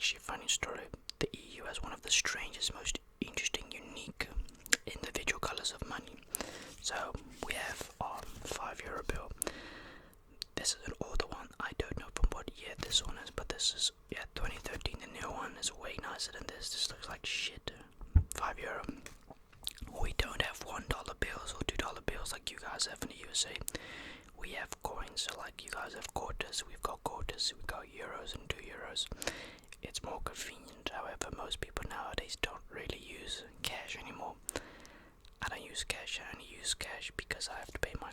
actually a funny story. The EU has one of the strangest, most interesting, unique individual colors of money. So we have our €5 bill. This is an older one. I don't know from what year this one is, but this is 2013. The new one is way nicer than this. This looks like shit. €5. We don't have $1 bills or $2 bills like you guys have in the USA. We have coins, so like you guys have quarters, we've got euros and €2. It's more convenient. However, most people nowadays don't really use cash anymore. I don't use cash. I only use cash because I have to pay my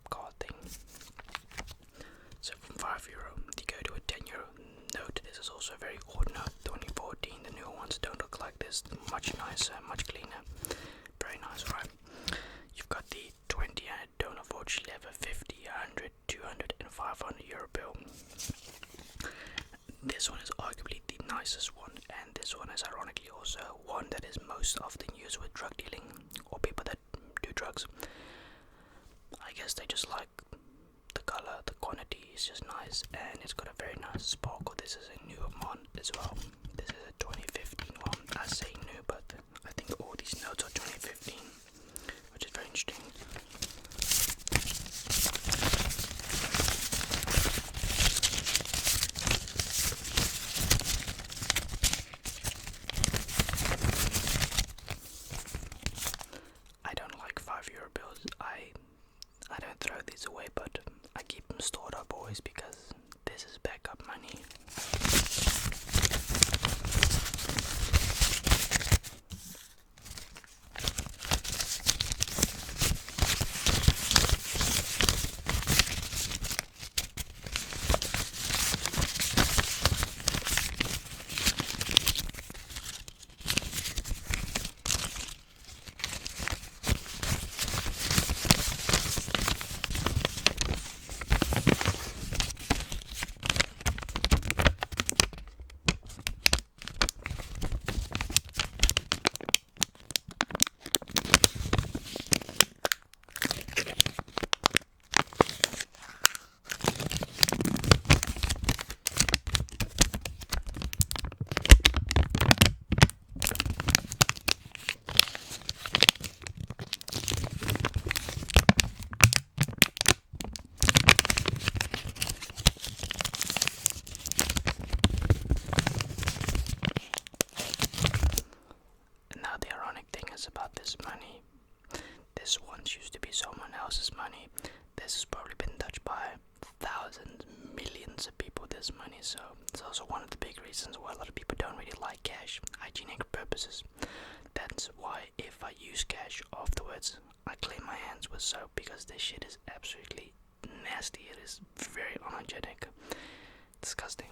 card thing. So from €5, you go to a €10 note. This is also a very old note, 2014. The newer ones don't look like this. Much nicer, much cleaner. Very nice, right? You've got the 20, and I don't unfortunately have a 50, 100, 200 and €500 bill. This one is arguably the nicest one, and this one is ironically also one that is most often used with drug dealing or people that do drugs. I guess they just like the color, the quantity is just nice, and it's got a very nice sparkle. This is a newer one as well. This is a 2015 one. I say new, but I think all these notes are 2015, which is very interesting. I don't like €5 bills. I don't throw these away, but I keep them stored up always because this is backup money. About this money, this once used to be someone else's money. This has probably been touched by thousands, millions of people, this money, so it's also one of the big reasons why a lot of people don't really like cash, hygienic purposes. That's why if I use cash afterwards, I clean my hands with soap, because this shit is absolutely nasty. It is very unhygienic, disgusting.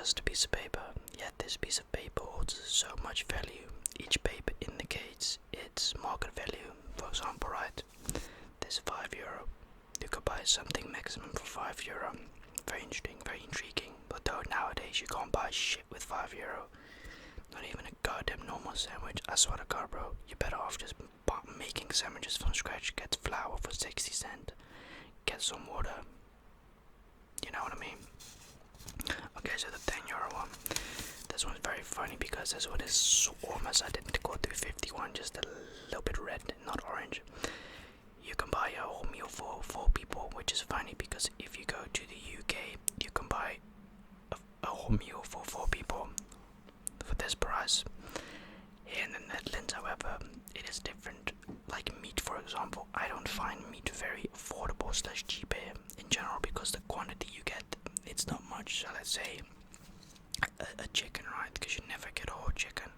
just a piece of paper, yet this piece of paper holds so much value. Each paper indicates its market value. For example, right, this €5. You could buy something maximum for €5. Very interesting, very intriguing. But though nowadays you can't buy shit with €5. Not even a goddamn normal sandwich. I swear to God, bro, you're better off just making sandwiches from scratch. Get flour for 60 cents. Get some water. You know what I mean? Okay, so the €10 one. This one's very funny because this one is almost identical to 51, just a little bit red, not orange. You can buy a whole meal for 4 people, which is funny because if you go to the UK, you can buy a whole meal for 4 people for this price. Here in the Netherlands, however, it is different. Like meat, for example, I don't find meat very affordable / cheap here in general because the quantity you get, it's not much. So let's say a chicken, right? Because you never get a whole chicken.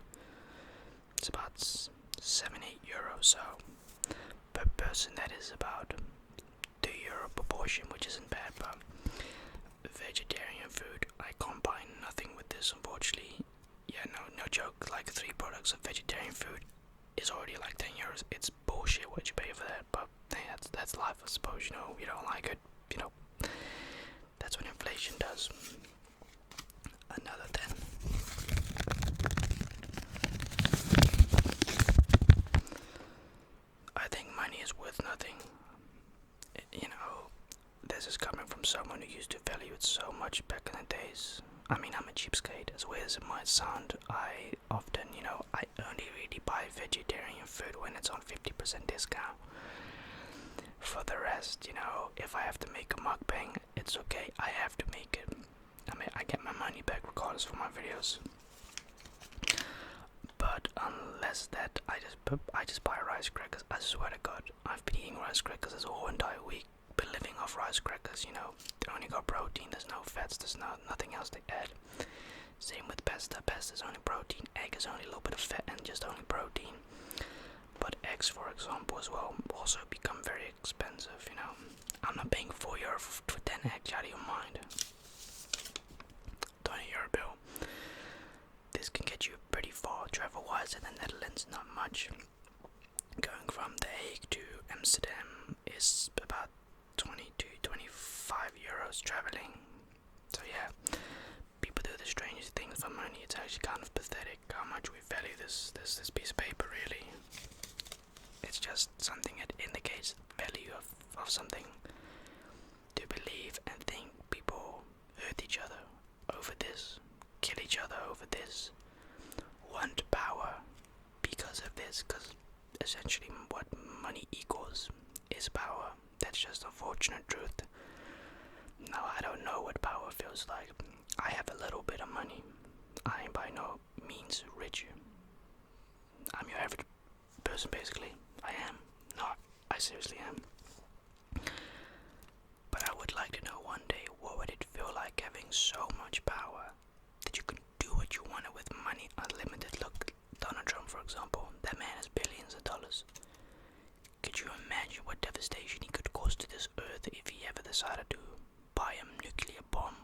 It's about €7-8. So per person, that is about €2 per portion, which isn't bad. But vegetarian food, I combine nothing with this, unfortunately. Yeah, no joke. Like 3 products of vegetarian food is already like €10. It's bullshit what you pay for that, but hey, that's life, I suppose. You know, you don't like it, you know. That's what inflation does. Another 10. I think money is worth nothing. You know, this is coming from someone who used to value it so much back in the days. I mean, I'm a cheapskate, as weird as it might sound. I often, I only really buy vegetarian food when it's on 50% discount. For the rest, if I have to make a mukbang, it's okay, I have to make it. I mean, I get my money back regardless for my videos. But unless that, I just buy rice crackers. I swear to God, I've been eating rice crackers this whole entire week. Been living off rice crackers, They only got protein, there's no fats, there's nothing else to add. Same with pasta. Pasta's only protein, egg is only a little bit of fat and just only protein. But eggs, for example, as well, also become very expensive, I'm not paying €4 for 10 eggs, out of your mind. €20 bill. This can get you pretty far travel-wise in the Netherlands, not much. Going from The Hague to Amsterdam is about 20 to 25 euros traveling. So yeah, people do the strangest things for money. It's actually kind of pathetic how much we value this piece of paper, really. It's just something that indicates the value of something. To believe and think people hurt each other over this, kill each other over this, want power because of this, because essentially what money equals is power. That's just unfortunate truth. Now, I don't know what power feels like. I have a little bit of money. I am by no means rich. I'm your average person, basically. I am. No, I seriously am. But I would like to know one day, what would it feel like having so much power that you can do what you wanted with money, unlimited? Look, Donald Trump, for example, that man has billions of dollars. Could you imagine what devastation he could cause to this earth if he ever decided to buy a nuclear bomb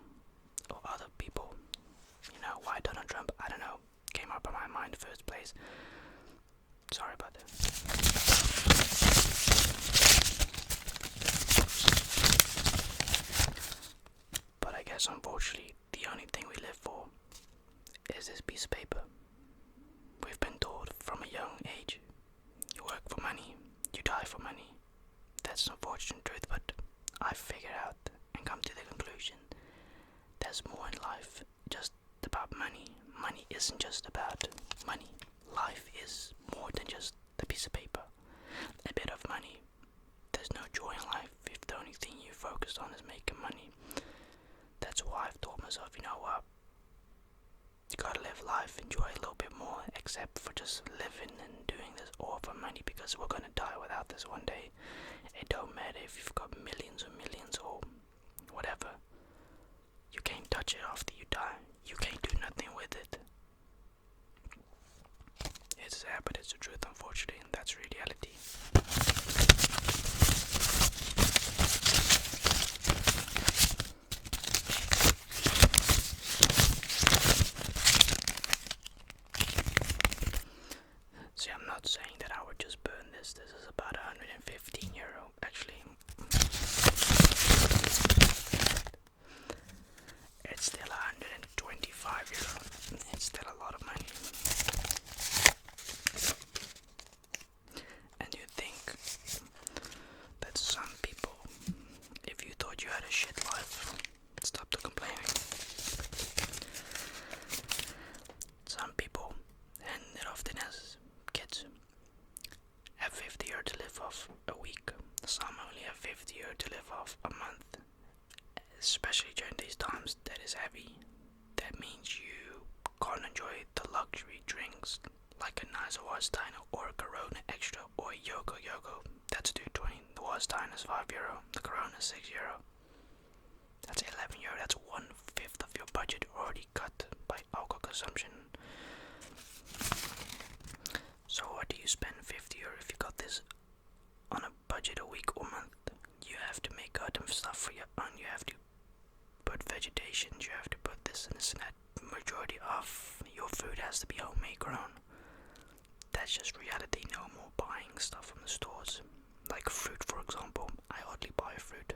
or other people? Why Donald Trump? I don't know. Came up in my mind in the first place. Sorry about that. But I guess unfortunately the only thing we live for is this piece of paper. We've been told from a young age, you work for money, you die for money. That's an unfortunate truth, but I've figured out and come to the conclusion there's more in life just about money. Money isn't just about money. Life is more than just the piece of paper. A bit of money. There's no joy in life if the only thing you focused on is making money. That's why I've told myself, you know what? You gotta live life, enjoy a little bit more, except for just living and doing this all for money, because we're gonna die without this one day. It don't matter if you've got millions or whatever. You can't touch it after you die. You can't do nothing with it. It's sad, but it's the truth, unfortunately, and that's reality. off a month, especially during these times that is heavy. That means you can't enjoy the luxury drinks like a nice Warsteiner or a Corona Extra or a Yoko Yoko. That's €2.20. The Warsteiner is €5. The Corona is €6. That's €11. That's 1/5 of your budget already cut by alcohol consumption. So what do you spend €50 if you got this on a budget a week or month? You have to make goddamn stuff for your own. You have to put vegetation. You have to put this and this and that. Majority of your food has to be homemade grown. That's just reality. No more buying stuff from the stores. Like fruit, for example. I hardly buy fruit.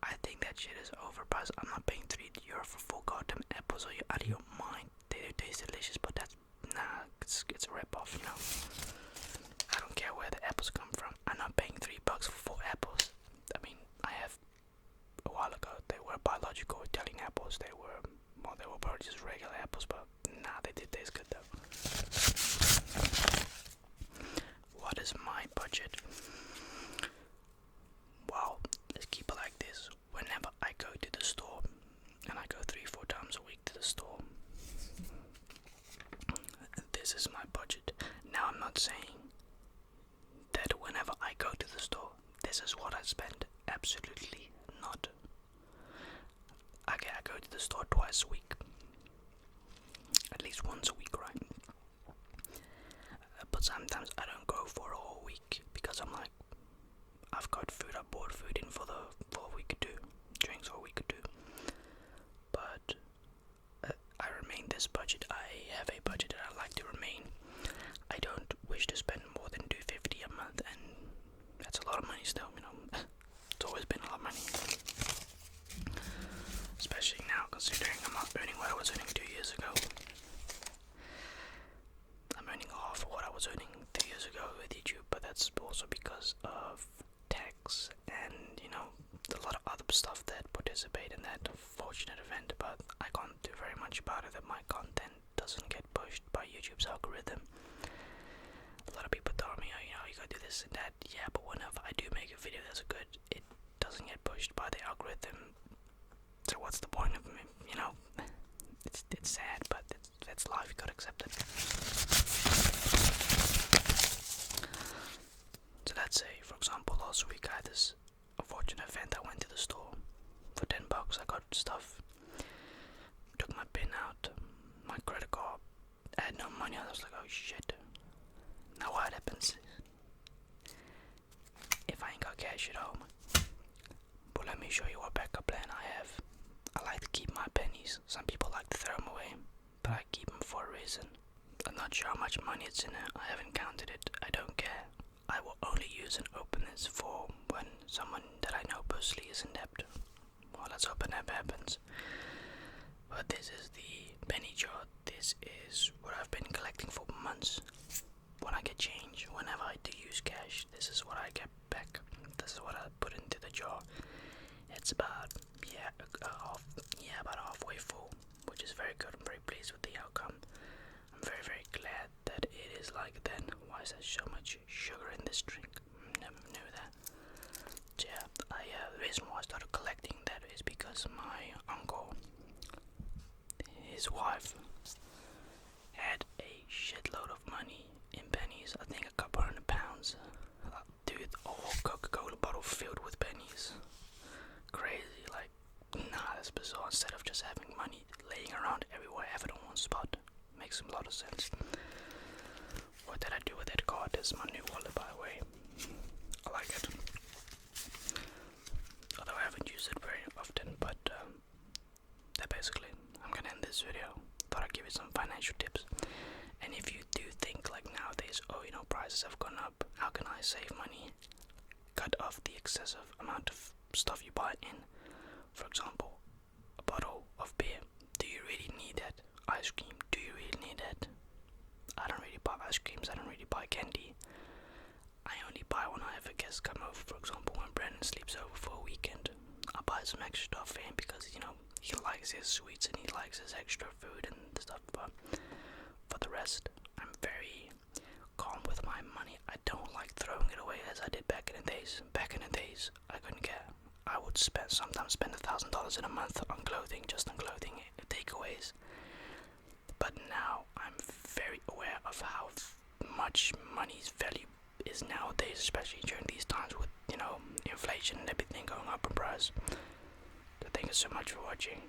I think that shit is overpriced. I'm not paying €3 for 4 goddamn apples. Are you out of your mind? They do taste delicious, but that's it's a rip-off, you know. I don't care where the apples come from. I'm not paying $3 for 4 apples. I mean, I have a while ago. They were biological Italian apples. They were probably just regular apples, but they did taste good though. What is my budget? Well, let's keep it like this. Whenever I go to the store, and I go 3-4 times a week to the store, this is my budget. Now, I'm not saying that whenever I go to the store, this is what I spend. Absolutely not. I go to the store twice a week. At least once a week, right? But sometimes I don't go for a whole week because I'm like, I've got food, I bought food in for a week or two, drinks for a week or two. But I remain this budget. I have a budget that I like to remain. I don't wish to spend more than $250 a month, and that's a lot of money still, you know. It's always been a lot of money. Especially now, considering I'm not earning what I was earning 2 years ago. I'm earning half of what I was earning 2 years ago with YouTube, but that's also because of tax and, you know, a lot of other stuff that participate in that fortunate event, but I can't do very much about it, that my content doesn't get pushed by YouTube's algorithm. A lot of people tell me, oh, you know, you gotta do this and that. Yeah, but whenever I do make a video that's good, it doesn't get pushed by the algorithm. So what's the point of me, you know? It's sad, but that's life, you gotta accept it. So let's say, for example, last week I had this unfortunate event. I went to the store for $10. I got stuff, took my pin out, my credit card. I had no money. I was like, oh shit. Now what happens if I ain't got cash at home? But let me show you what backup plan I have. I like to keep my pennies. Some people like to throw them away, but I keep them for a reason. I'm not sure how much money it's in it. I haven't counted it. I don't care. I will only use and open this for when someone that I know personally is in debt. Well, let's hope it never happens. But this is the penny jar. This is what I've been collecting for months. When I get change, whenever I do use cash, this is what I get back. This is what I put into the jar. It's about about halfway full, which is very good. I'm very pleased with the outcome. I'm very, very glad that it is like that. Why is there so much sugar in this drink? Never knew that. So yeah, the reason why I started collecting that is because my uncle, his wife, had a shitload of money in pennies. I think a couple £100. Dude, a whole Coca-Cola bottle filled with pennies. Crazy, like, that's bizarre. Instead of just having money laying around everywhere, have it on one spot. Makes a lot of sense. What did I do with that card? This is my new wallet, by the way. I like it. Although I haven't used it very often, but that basically, I'm gonna end this video. Thought I'd give you some financial tips. And if you do think like nowadays, oh, you know, prices have gone up, how can I save money? Cut off the excessive amount of stuff you buy in. For example, a bottle of beer. Do you really need that? Ice cream. Do you really need that? I don't really buy ice creams. I don't really buy candy. I only buy when I have a guest come over. For example, when Brandon sleeps over for a weekend, I buy some extra stuff for him because, you know, he likes his sweets and he likes his extra food and stuff. But for the rest, I'm very calm with my money. I don't like throwing it away as I did back in the days. Back in the days, I couldn't care. sometimes spend $1,000 in a month on clothing, just on clothing takeaways. But now I'm very aware of how much money's value is nowadays, especially during these times with inflation and everything going up in price. So thank you so much for watching.